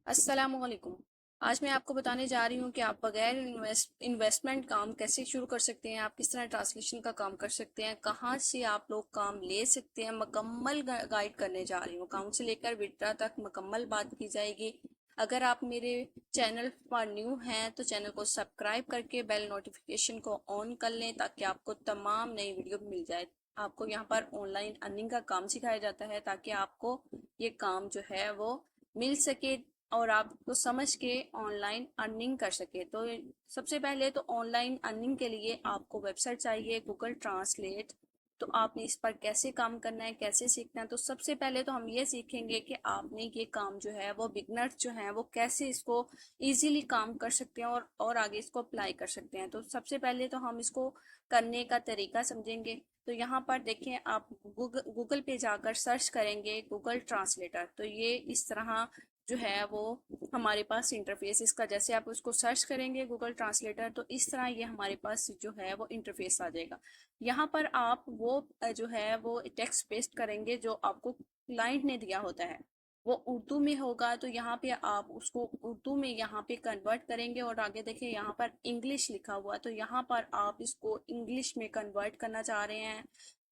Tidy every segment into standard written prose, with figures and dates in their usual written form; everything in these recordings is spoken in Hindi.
अस्सलामुअलैकुम। आज मैं आपको बताने जा रही हूँ कि आप बगैर इन्वेस्टमेंट काम कैसे शुरू कर सकते हैं। आप किस तरह ट्रांसलेशन का काम कर सकते हैं, कहाँ से आप लोग काम ले सकते हैं। मुकम्मल गाइड करने जा रही हूँ, काम से लेकर विड्रा तक मुकम्मल बात की जाएगी। अगर आप मेरे चैनल पर न्यू हैं तो चैनल को सब्सक्राइब करके बेल नोटिफिकेशन को ऑन कर लें ताकि आपको तमाम नई वीडियो मिल जाए। आपको यहाँ पर ऑनलाइन अर्निंग का काम सिखाया जाता है ताकि आपको ये काम जो है वो मिल सके और आपको समझ के ऑनलाइन अर्निंग कर सके। तो सबसे पहले तो ऑनलाइन अर्निंग के लिए आपको वेबसाइट चाहिए गूगल ट्रांसलेट। तो आपने इस पर कैसे काम करना है, कैसे सीखना है। तो सबसे पहले तो हम ये सीखेंगे कि आपने ये काम जो है वो बिगनर्स जो हैं वो कैसे इसको इजीली काम कर सकते हैं और आगे इसको अप्लाई कर सकते हैं। तो सबसे पहले तो हम इसको करने का तरीका समझेंगे। तो यहाँ पर देखें, आप गूगल पे जाकर सर्च करेंगे गूगल ट्रांसलेटर। तो ये इस तरह जो है वो हमारे पास इंटरफेस इसका, जैसे आप उसको सर्च करेंगे गूगल ट्रांसलेटर तो इस तरह ये हमारे पास जो है वो इंटरफेस आ जाएगा। यहाँ पर आप वो जो है वो टेक्स्ट पेस्ट करेंगे जो आपको क्लाइंट ने दिया होता है। वो उर्दू में होगा तो यहाँ पे आप उसको उर्दू में यहाँ पे कन्वर्ट करेंगे। और आगे देखिए यहाँ पर इंग्लिश लिखा हुआ है तो यहाँ पर आप इसको इंग्लिश में कन्वर्ट करना चाह रहे हैं।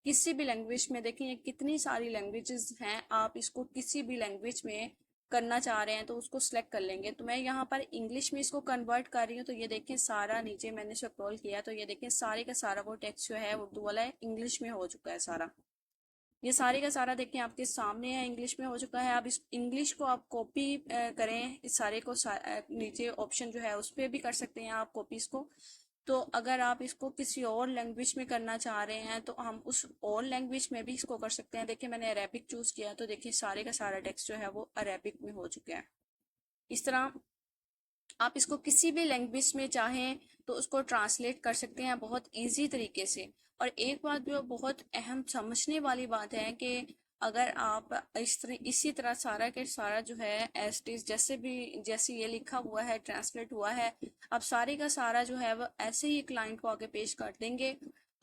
किसी भी लैंग्वेज में, देखिए कितनी सारी लैंग्वेजेस हैं, आप इसको किसी भी लैंग्वेज में करना चाह रहे हैं तो उसको सिलेक्ट कर लेंगे। तो मैं यहाँ पर इंग्लिश में इसको कन्वर्ट कर रही हूँ। तो ये देखें सारा नीचे मैंने स्क्रॉल किया तो ये देखें सारे का सारा वो टेक्स्ट जो है उर्दू वाला है, इंग्लिश में हो चुका है सारा। ये सारे का सारा देखें आपके सामने है, इंग्लिश में हो चुका है। अब इस इंग्लिश को आप कॉपी करें, इस सारे को नीचे ऑप्शन जो है उस पर भी कर सकते हैं आप कॉपी इसको। तो अगर आप इसको किसी और लैंग्वेज में करना चाह रहे हैं तो हम उस और लैंग्वेज में भी इसको कर सकते हैं। देखिए मैंने अरेबिक चूज किया तो देखिए सारे का सारा टेक्स्ट जो है वो अरेबिक में हो चुका है। इस तरह आप इसको किसी भी लैंग्वेज में चाहें तो उसको ट्रांसलेट कर सकते हैं बहुत इजी तरीके से। और एक बात जो बहुत अहम समझने वाली बात है कि अगर आप इसी तरह सारा के सारा जो है एज इट इज जैसे ये लिखा हुआ है ट्रांसलेट हुआ है, आप सारे का सारा जो है वो ऐसे ही क्लाइंट को आगे पेश कर देंगे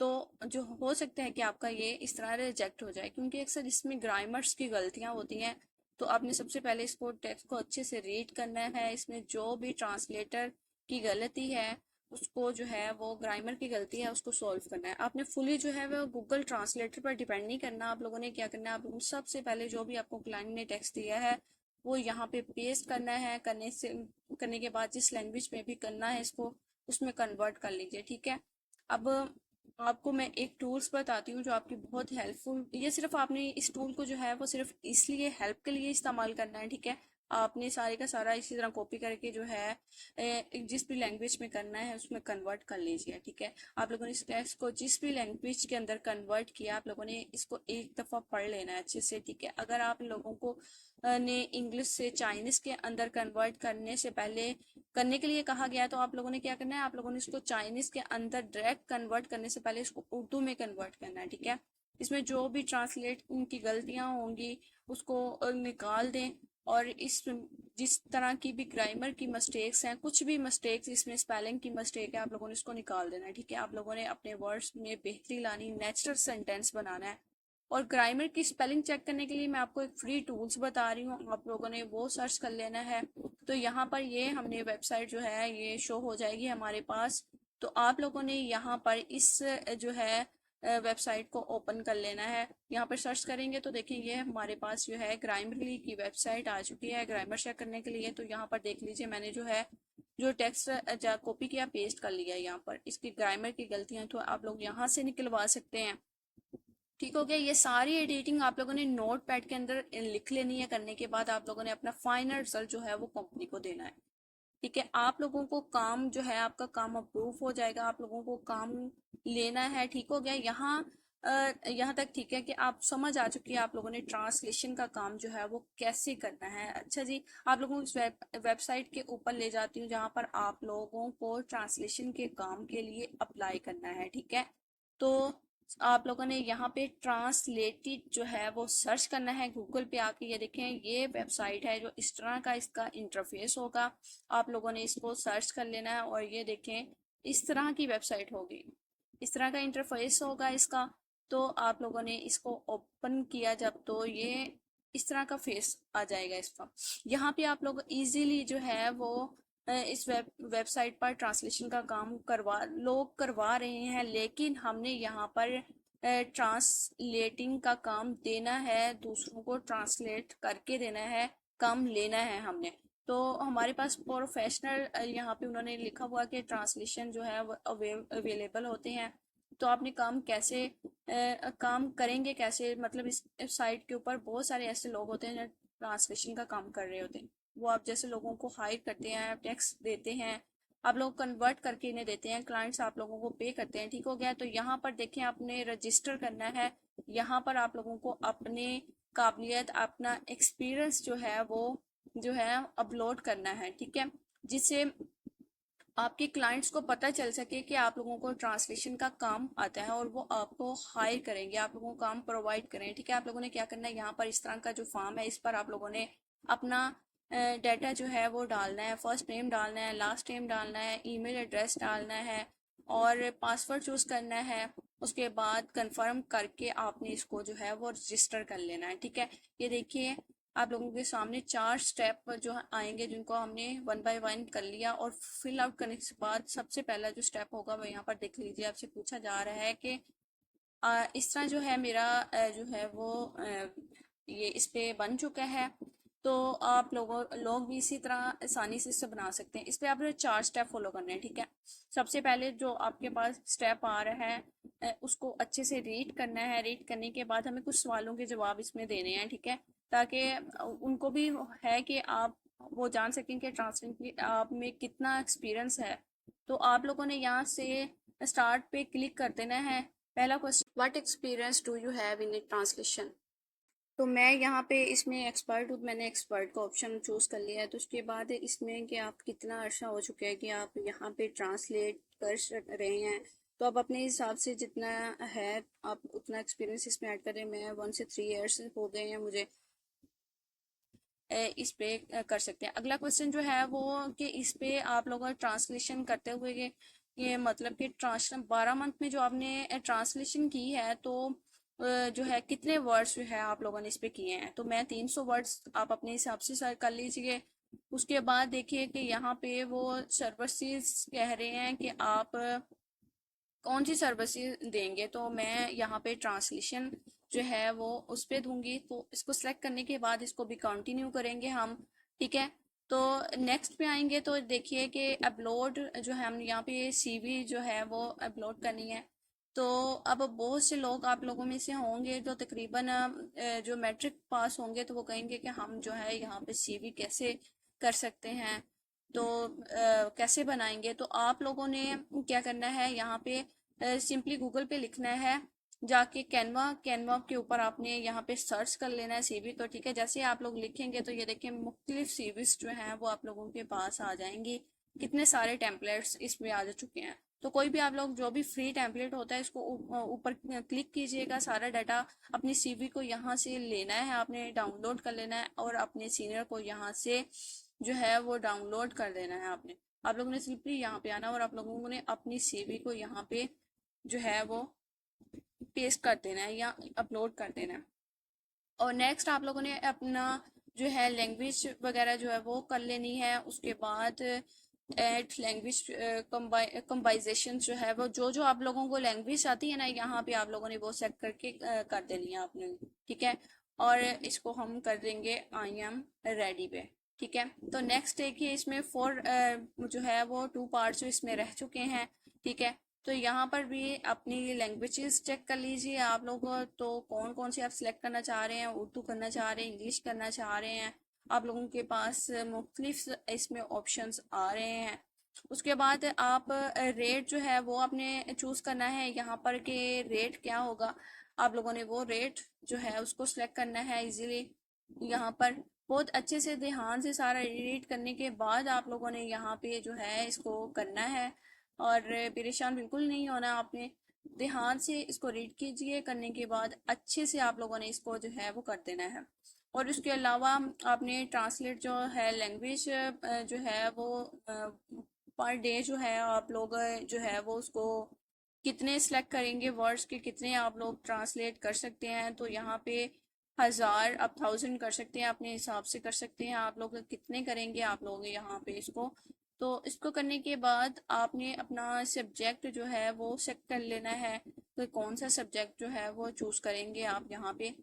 तो जो हो सकता है कि आपका ये इस तरह रिजेक्ट हो जाए, क्योंकि अक्सर इसमें ग्रामर्स की गलतियां होती हैं। तो आपने सबसे पहले इसको टेक्स्ट को अच्छे से रीड करना है। इसमें जो भी ट्रांसलेटर की गलती है उसको जो है वो ग्रामर की गलती है उसको सॉल्व करना है। आपने फुली जो है वो गूगल ट्रांसलेटर पर डिपेंड नहीं करना। आप लोगों ने क्या करना है, आप लोगों ने सबसे पहले जो भी आपको क्लाइंट ने टेक्स्ट दिया है वो यहाँ पे पेस्ट करना है। करने के बाद जिस लैंग्वेज में भी करना है इसको उसमें कन्वर्ट कर लीजिए, ठीक है। अब आपको मैं एक टूल्स बताती हूँ जो आपकी बहुत हेल्पफुल, ये सिर्फ आपने इस टूल को जो है वो सिर्फ इसलिए हेल्प के लिए इस्तेमाल करना है, ठीक है। आपने सारे का सारा इसी तरह कॉपी करके जो है जिस भी लैंग्वेज में करना है उसमें कन्वर्ट कर लीजिए, ठीक है। आप लोगों ने इस टेक्स्ट को जिस भी लैंग्वेज के अंदर कन्वर्ट किया आप लोगों ने इसको एक दफ़ा पढ़ लेना है अच्छे से, ठीक है। अगर आप लोगों को ने इंग्लिश से चाइनीज के अंदर कन्वर्ट करने से पहले करने के लिए कहा गया तो आप लोगों ने क्या करना है, आप लोगों ने इसको चाइनीज के अंदर डायरेक्ट कन्वर्ट करने से पहले इसको उर्दू में कन्वर्ट करना है, ठीक है। इसमें जो भी ट्रांसलेट उनकी गलतियां होंगी उसको निकाल दें। और इस जिस तरह की भी ग्रामर की मिस्टेक्स हैं, कुछ भी मिस्टेक्स इसमें स्पेलिंग की मिस्टेक है, आप लोगों ने इसको निकाल देना है, ठीक है। आप लोगों ने अपने वर्ड्स में बेहतरी लानी, नेचुरल सेंटेंस बनाना है। और ग्रामर की स्पेलिंग चेक करने के लिए मैं आपको एक फ्री टूल्स बता रही हूँ, आप लोगों ने वो सर्च कर लेना है। तो यहाँ पर ये हमने वेबसाइट जो है ये शो हो जाएगी हमारे पास। तो आप लोगों ने यहाँ पर इस जो है वेबसाइट को ओपन कर लेना है। यहाँ पर सर्च करेंगे तो देखें ये हमारे पास जो है ग्रामरली की वेबसाइट आ चुकी है ग्रामर चेक करने के लिए। तो यहाँ पर देख लीजिए मैंने जो है जो टेक्स्ट कॉपी किया पेस्ट कर लिया। यहाँ पर इसकी ग्रामर की गलतियां तो आप लोग यहाँ से निकलवा सकते हैं, ठीक हो गया। ये सारी एडिटिंग आप लोगों ने नोट पैड के अंदर लिख लेनी है। करने के बाद आप लोगों ने अपना फाइनल रिजल्ट जो है वो कंपनी को देना है, ठीक है। आप लोगों को काम जो है आपका काम अप्रूव हो जाएगा, आप लोगों को काम लेना है, ठीक हो गया। यहाँ तक ठीक है कि आप समझ आ चुकी है आप लोगों ने ट्रांसलेशन का काम जो है वो कैसे करना है। अच्छा जी, आप लोगों को इस वेबसाइट के ऊपर ले जाती हूँ जहाँ पर आप लोगों को ट्रांसलेशन के काम के लिए अप्लाई करना है, ठीक है। तो आप लोगों ने यहाँ पे ट्रांसलेटेड जो है वो सर्च करना है गूगल पे आके। ये देखें ये वेबसाइट है जो इस तरह का इसका इंटरफेस होगा। आप लोगों ने इसको सर्च कर लेना है और ये देखें इस तरह की वेबसाइट होगी, इस तरह का इंटरफेस होगा इसका। तो आप लोगों ने इसको ओपन किया जब तो ये इस तरह का फेस आ जाएगा इसका। यहाँ पे आप लोग इजीली जो है वो इस वेबसाइट पर ट्रांसलेशन का काम लोग करवा रहे हैं, लेकिन हमने यहाँ पर ट्रांसलेटिंग का काम देना है, दूसरों को ट्रांसलेट करके देना है, काम लेना है हमने। तो हमारे पास प्रोफेशनल यहाँ पे उन्होंने लिखा हुआ कि ट्रांसलेशन जो है वो अवेलेबल होते हैं। तो आपने काम कैसे काम करेंगे कैसे, मतलब इस साइट के ऊपर बहुत सारे ऐसे लोग होते हैं जो ट्रांसलेशन का काम कर रहे होते हैं। वो आप जैसे लोगों को हायर करते हैं, टैक्स देते हैं, आप लोग कन्वर्ट करके इन्हें देते हैं, क्लाइंट्स आप लोगों को पे करते हैं, ठीक हो गया। तो यहाँ पर देखें आपने रजिस्टर करना है, यहाँ पर आप लोगों को अपने काबिलियत अपना एक्सपीरियंस जो है वो जो है अपलोड करना है, ठीक है, जिससे आपके क्लाइंट्स को पता चल सके कि आप लोगों को ट्रांसलेशन का काम आता है और वो आपको हायर करेंगे, आप लोगों को काम प्रोवाइड करें, ठीक है। आप लोगों ने क्या करना है, यहाँ पर इस तरह का जो फॉर्म है इस पर आप लोगों ने अपना डाटा जो है वो डालना है, फर्स्ट नेम डालना है, लास्ट नेम डालना है, ईमेल एड्रेस डालना है और पासवर्ड चूज करना है। उसके बाद कंफर्म करके आपने इसको जो है वो रजिस्टर कर लेना है, ठीक है। ये देखिए आप लोगों के सामने 4 स्टेप जो आएंगे, जिनको हमने 1 बाय 1 कर लिया और फिल आउट करने के बाद सबसे पहला जो स्टेप होगा वो यहाँ पर देख लीजिए। आपसे पूछा जा रहा है कि इस तरह जो है मेरा जो है वो ये इस पे बन चुका है, तो आप लोग भी इसी तरह आसानी से इससे बना सकते हैं। इस पे आपने 4 स्टेप फॉलो करने हैं, ठीक है। सबसे पहले जो आपके पास स्टेप आ रहा है उसको अच्छे से रीड करना है, रीड करने के बाद हमें कुछ सवालों के जवाब इसमें देने हैं, ठीक है, ताकि उनको भी है कि आप वो जान सकें कि ट्रांसलेट आप में कितना एक्सपीरियंस है। तो आप लोगों ने यहाँ से स्टार्ट पे क्लिक कर देना है। पहला question, what experience do you have in translation. तो मैं यहाँ पे इसमें एक्सपर्ट हूँ, मैंने एक्सपर्ट का ऑप्शन चूज़ कर लिया है। तो उसके बाद इसमें कि आप कितना अर्सा हो चुका है कि आप यहाँ पे ट्रांसलेट कर रहे हैं, तो आप अपने हिसाब से जितना है आप उतना एक्सपीरियंस इसमें ऐड करें। मैं 1 से 3 ईयर्स हो गए हैं मुझे इस पे कर सकते हैं। अगला क्वेश्चन जो है वो कि इस पे आप लोग ट्रांसलेशन करते हुए ये मतलब कि ट्रांसलेशन 12 मंथ में जो आपने ट्रांसलेशन की है, तो जो है कितने वर्ड्स जो है आप लोगों ने इस पे किए हैं। तो मैं 300 वर्ड्स आप अपने हिसाब से सर्च कर लीजिए। उसके बाद देखिए कि यहाँ पे वो सर्विसेज कह रहे हैं कि आप कौन सी सर्विसेज देंगे। तो मैं यहाँ पे ट्रांसलेशन जो है वो उस पे दूंगी। तो इसको सिलेक्ट करने के बाद इसको भी कंटिन्यू करेंगे हम, ठीक है। तो नेक्स्ट पे आएंगे तो देखिए कि अपलोड जो है हम यहाँ पे सीवी जो है वो अपलोड करनी है। तो अब बहुत से लोग आप लोगों में से होंगे जो तकरीबन जो मैट्रिक पास होंगे, तो वो कहेंगे कि हम जो है यहाँ पे सीवी कैसे कर सकते हैं, तो कैसे बनाएंगे। तो आप लोगों ने क्या करना है, यहाँ पे सिंपली गूगल पे लिखना है, जाके कैनवा कैनवा के ऊपर आपने यहाँ पे सर्च कर लेना है सीवी को, ठीक है। जैसे आप लोग लिखेंगे तो ये देखिए मुख्तलिफ सीवीज जो हैं वो आप लोगों के पास आ जाएंगी। कितने सारे टेम्पलेट्स इसमें आ जा चुके हैं। तो कोई भी आप लोग जो भी फ्री टेम्पलेट होता है इसको ऊपर क्लिक कीजिएगा। सारा डाटा अपनी सीवी को यहाँ से लेना है, आपने डाउनलोड कर लेना है और अपने सीनियर को यहाँ से जो है वो डाउनलोड कर देना है आपने। आप लोगों ने सिंपली यहाँ पे आना और आप लोगों ने अपनी सीवी को यहाँ पे जो है वो पेस्ट कर देना है या अपलोड कर देना है। और नेक्स्ट आप लोगों ने अपना जो है लैंग्वेज वगैरह जो है वो कर लेनी है। उसके बाद एड लैंग्वेज कंबाइजेशन जो है वो जो जो आप लोगों को लैंग्वेज आती है ना, यहाँ पे आप लोगों ने वो सेट करके कर देनी है आपने, ठीक है। और इसको हम कर देंगे आई एम रेडी पे, ठीक है। तो नेक्स्ट देखिए इसमें 4 जो है वो 2 पार्ट्स जो इसमें रह चुके हैं, ठीक है। तो यहाँ पर भी अपनी लैंग्वेजेस चेक कर लीजिए आप लोग, तो कौन कौन सी आप सिलेक्ट करना चाह रहे हैं, उर्दू करना चाह रहे हैं, इंग्लिश करना चाह रहे हैं। आप लोगों के पास मुख्तलिफ इसमें ऑप्शंस आ रहे हैं। उसके बाद आप रेट जो है वो आपने चूज़ करना है यहाँ पर कि रेट क्या होगा। आप लोगों ने वो रेट जो है उसको सिलेक्ट करना है इजीली। यहाँ पर बहुत अच्छे से ध्यान से सारा रीड करने के बाद आप लोगों ने यहाँ पे जो है इसको करना है और परेशान बिल्कुल नहीं होना आपने। ध्यान से इसको रीड कीजिए, करने के बाद अच्छे से आप लोगों ने इसको जो है वो कर देना है। और उसके अलावा आपने ट्रांसलेट जो है लैंग्वेज जो है वो पर डे जो है आप लोग जो है वो उसको कितने सेलेक्ट करेंगे वर्ड्स के, कितने आप लोग ट्रांसलेट कर सकते हैं। तो यहाँ पे 1000 आप 1000 कर सकते हैं, अपने हिसाब से कर सकते हैं। आप लोग कितने करेंगे आप लोग यहाँ पे इसको, तो इसको करने के बाद आपने अपना सब्जेक्ट जो है वो सेलेक्ट कर लेना है। तो कौन सा सब्जेक्ट जो है वो चूज करेंगे आप यहाँ पे,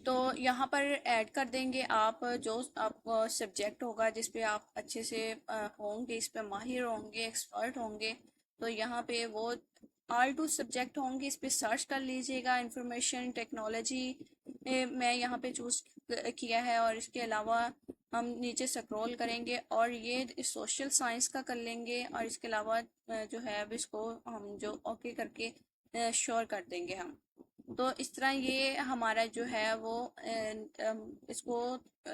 तो यहाँ पर ऐड कर देंगे आप जो आप सब्जेक्ट होगा जिस पे आप अच्छे से होंगे, इस पे माहिर होंगे, एक्सपर्ट होंगे। तो यहाँ पे वो R2 सब्जेक्ट होंगे, इस पे सर्च कर लीजिएगा। इंफॉर्मेशन टेक्नोलॉजी मैं यहाँ पे चूज किया है, और इसके अलावा हम नीचे स्क्रॉल करेंगे और ये सोशल साइंस का कर लेंगे, और इसके अलावा जो है अब इसको हम जो ओके करके श्योर कर देंगे हम। तो इस तरह ये हमारा जो है वो इसको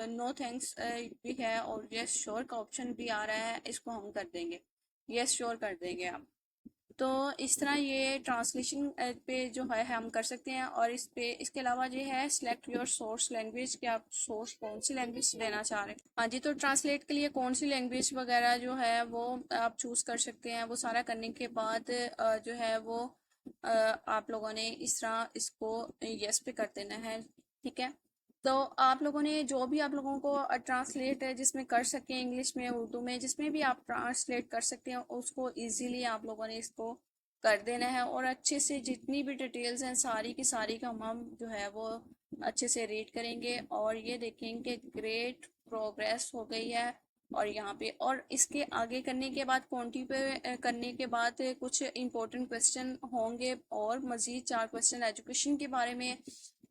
नो थैंक्स भी है, और यस श्योर का ऑप्शन भी आ रहा है, इसको हम कर देंगे, यस श्योर कर देंगे हम। तो इस तरह ये ट्रांसलेशन पे जो है हम कर सकते हैं। और इस पे इसके अलावा ये है सिलेक्ट योर सोर्स लैंग्वेज, कि आप सोर्स कौन सी लैंग्वेज लेना चाह रहे हैं। हाँ जी, तो ट्रांसलेट के लिए कौन सी लैंग्वेज वगैरह जो है वो आप चूज कर सकते हैं। वो सारा करने के बाद जो है वो आप लोगों ने इस तरह इसको यस पे कर देना है, ठीक है। तो आप लोगों ने जो भी आप लोगों को ट्रांसलेट जिसमें कर सकें, इंग्लिश में, उर्दू में, जिसमें भी आप ट्रांसलेट कर सकते हैं उसको इजीली आप लोगों ने इसको कर देना है। और अच्छे से जितनी भी डिटेल्स हैं सारी की सारी का हम जो है वो अच्छे से रीड करेंगे, और ये देखेंगे ग्रेट प्रोग्रेस हो गई है। और यहाँ पे और इसके आगे करने के बाद क्वांटिटी पे करने के बाद कुछ इंपॉर्टेंट क्वेश्चन होंगे, और मज़ीद 4 क्वेश्चन एजुकेशन के बारे में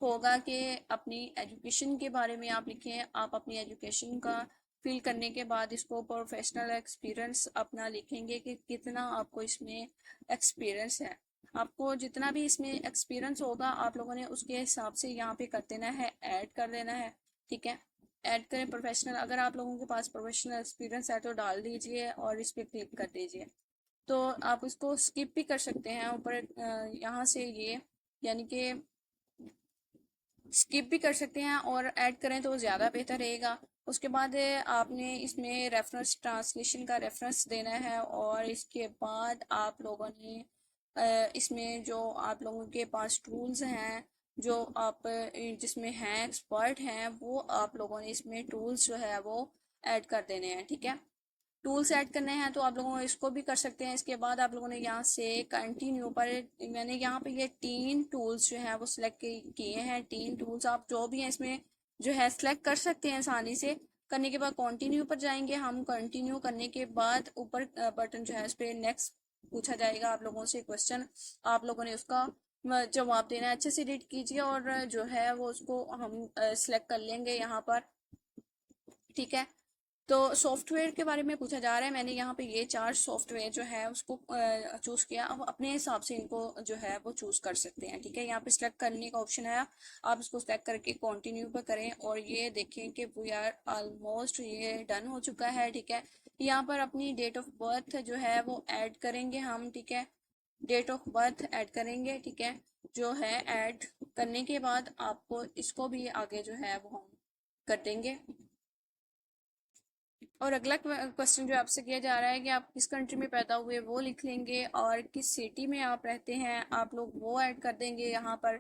होगा, कि अपनी एजुकेशन के बारे में आप लिखें। आप अपनी एजुकेशन का फिल करने के बाद इसको प्रोफेशनल एक्सपीरियंस अपना लिखेंगे, कि कितना आपको इसमें एक्सपीरियंस है। आपको जितना भी इसमें एक्सपीरियंस होगा आप लोगों ने उसके हिसाब से यहाँ पे कर देना है, ऐड कर देना है, ठीक है। ऐड करें प्रोफेशनल, अगर आप लोगों के पास प्रोफेशनल एक्सपीरियंस है तो डाल दीजिए और इस पर क्लिक कर दीजिए। तो आप इसको स्किप भी कर सकते हैं ऊपर यहाँ से ये, यानी कि स्किप भी कर सकते हैं, और ऐड करें तो ज़्यादा बेहतर रहेगा। उसके बाद आपने इसमें रेफरेंस, ट्रांसलेशन का रेफरेंस देना है, और इसके बाद आप लोगों ने इसमें जो आप लोगों के पास टूल्स हैं, जो आप जिसमें हैं एक्सपर्ट हैं, वो आप लोगों ने इसमें टूल्स जो है वो ऐड कर देने हैं, ठीक है। टूल्स ऐड करने हैं तो आप लोगों इसको भी कर सकते हैं। इसके बाद आप लोगों ने यहाँ से कंटिन्यू पर, मैंने यहाँ पे ये 3 टूल्स जो हैं वो सिलेक्ट किए हैं। 3 टूल्स आप जो भी हैं इसमें जो है सिलेक्ट कर सकते हैं आसानी से। करने के बाद कंटिन्यू पर जाएंगे हम। कंटिन्यू करने के बाद ऊपर बटन जो है उस पर नेक्स्ट पूछा जाएगा आप लोगों से क्वेश्चन, आप लोगों ने उसका जवाब देना है। अच्छे से रीड कीजिए, और जो है वो उसको हम सिलेक्ट कर लेंगे यहाँ पर, ठीक है। तो सॉफ्टवेयर के बारे में पूछा जा रहा है, मैंने यहाँ पे ये 4 सॉफ्टवेयर जो है उसको चूज किया। अब अपने हिसाब से इनको जो है वो चूज कर सकते हैं, ठीक है। यहाँ पे सिलेक्ट करने का ऑप्शन है, आप इसको सिलेक्ट करके कंटिन्यू पे करें, और ये देखें कि वी आर ऑलमोस्ट ये डन हो चुका है, ठीक है। यहाँ पर अपनी डेट ऑफ बर्थ जो है वो ऐड करेंगे हम, ठीक है। डेट ऑफ बर्थ ऐड करेंगे, ठीक है। जो है ऐड करने के बाद आपको इसको भी आगे जो है वो हम कर देंगे। और अगला क्वेश्चन जो आपसे किया जा रहा है कि आप किस कंट्री में पैदा हुए वो लिख लेंगे, और किस सिटी में आप रहते हैं आप लोग वो ऐड कर देंगे यहाँ पर,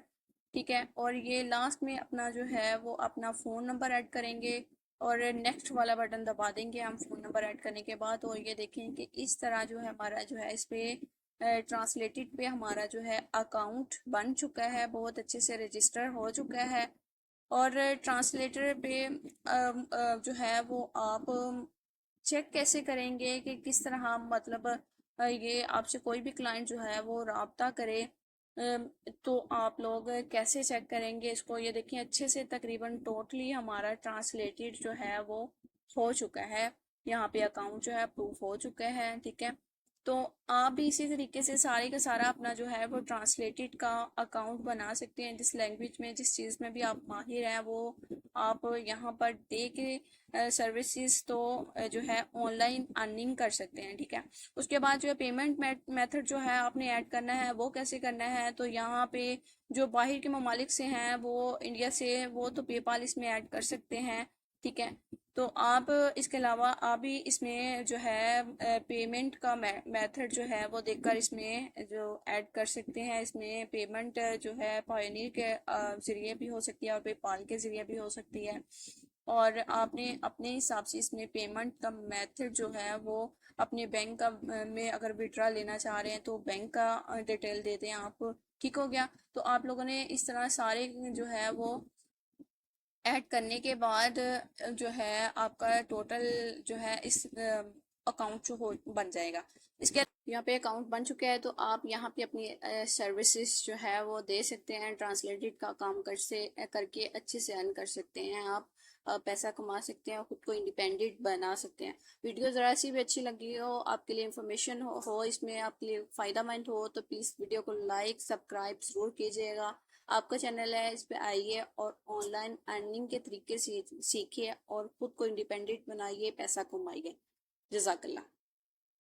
ठीक है। और ये लास्ट में अपना जो है वो अपना फ़ोन नंबर ऐड करेंगे, और नेक्स्ट वाला बटन दबा देंगे हम फ़ोन नंबर ऐड करने के बाद। और ये देखें कि इस तरह जो है हमारा जो है इस पे ट्रांसलेटेड पे हमारा जो है अकाउंट बन चुका है, बहुत अच्छे से रजिस्टर हो चुका है। और ट्रांसलेटर पे जो है वो आप चेक कैसे करेंगे कि किस तरह हम मतलब ये आपसे कोई भी क्लाइंट जो है वो राब्ता करे, तो आप लोग कैसे चेक करेंगे इसको। ये देखिए अच्छे से तकरीबन टोटली हमारा ट्रांसलेटेड जो है वो हो चुका है। यहाँ पे अकाउंट जो है अप्रूव हो चुका है, ठीक है। तो आप भी इसी तरीके से सारे का सारा अपना जो है वो ट्रांसलेटेड का अकाउंट बना सकते हैं। जिस लैंग्वेज में जिस चीज़ में भी आप माहिर हैं वो आप यहाँ पर दे के सर्विसेज तो जो है ऑनलाइन अर्निंग कर सकते हैं, ठीक है। उसके बाद जो है पेमेंट मेथड जो है आपने ऐड करना है, वो कैसे करना है। तो यहाँ पे जो बाहर के ममालिक से हैं वो इंडिया से, वो तो पेपाल इसमें ऐड कर सकते हैं। ठीक है। तो आप इसके अलावा आप भी इसमें जो है पेमेंट का मेथड जो है वो देखकर इसमें जो ऐड कर सकते हैं। इसमें पेमेंट जो है पायोनियर के जरिए भी हो सकती है और पेपाल के जरिए भी हो सकती है। और आपने अपने हिसाब से इसमें पेमेंट का मेथड जो है वो अपने बैंक का में अगर विड्रा लेना चाह रहे हैं तो बैंक का डिटेल दे दें आप। ठीक हो गया। तो आप लोगों ने इस तरह सारे जो है वो ऐड करने के बाद जो है आपका टोटल जो है इस अकाउंट जो हो बन जाएगा। इसके यहाँ पे अकाउंट बन चुका है तो आप यहाँ पे अपनी सर्विसेज जो है वो दे सकते हैं। ट्रांसलेटेड का काम करके अच्छे से अर्न कर सकते हैं आप। पैसा कमा सकते हैं, खुद को इंडिपेंडेंट बना सकते हैं। वीडियो ज़रा सी भी अच्छी लगी हो, आपके लिए इंफॉर्मेशन हो इसमें आपके लिए फ़ायदा मंद हो तो प्लीज़ वीडियो को लाइक सब्सक्राइब ज़रूर कीजिएगा। आपका चैनल है, इस पे आइए और ऑनलाइन अर्निंग के तरीके सीखिए और खुद को इंडिपेंडेंट बनाइए, पैसा कमाइए। जज़ाकल्लाह।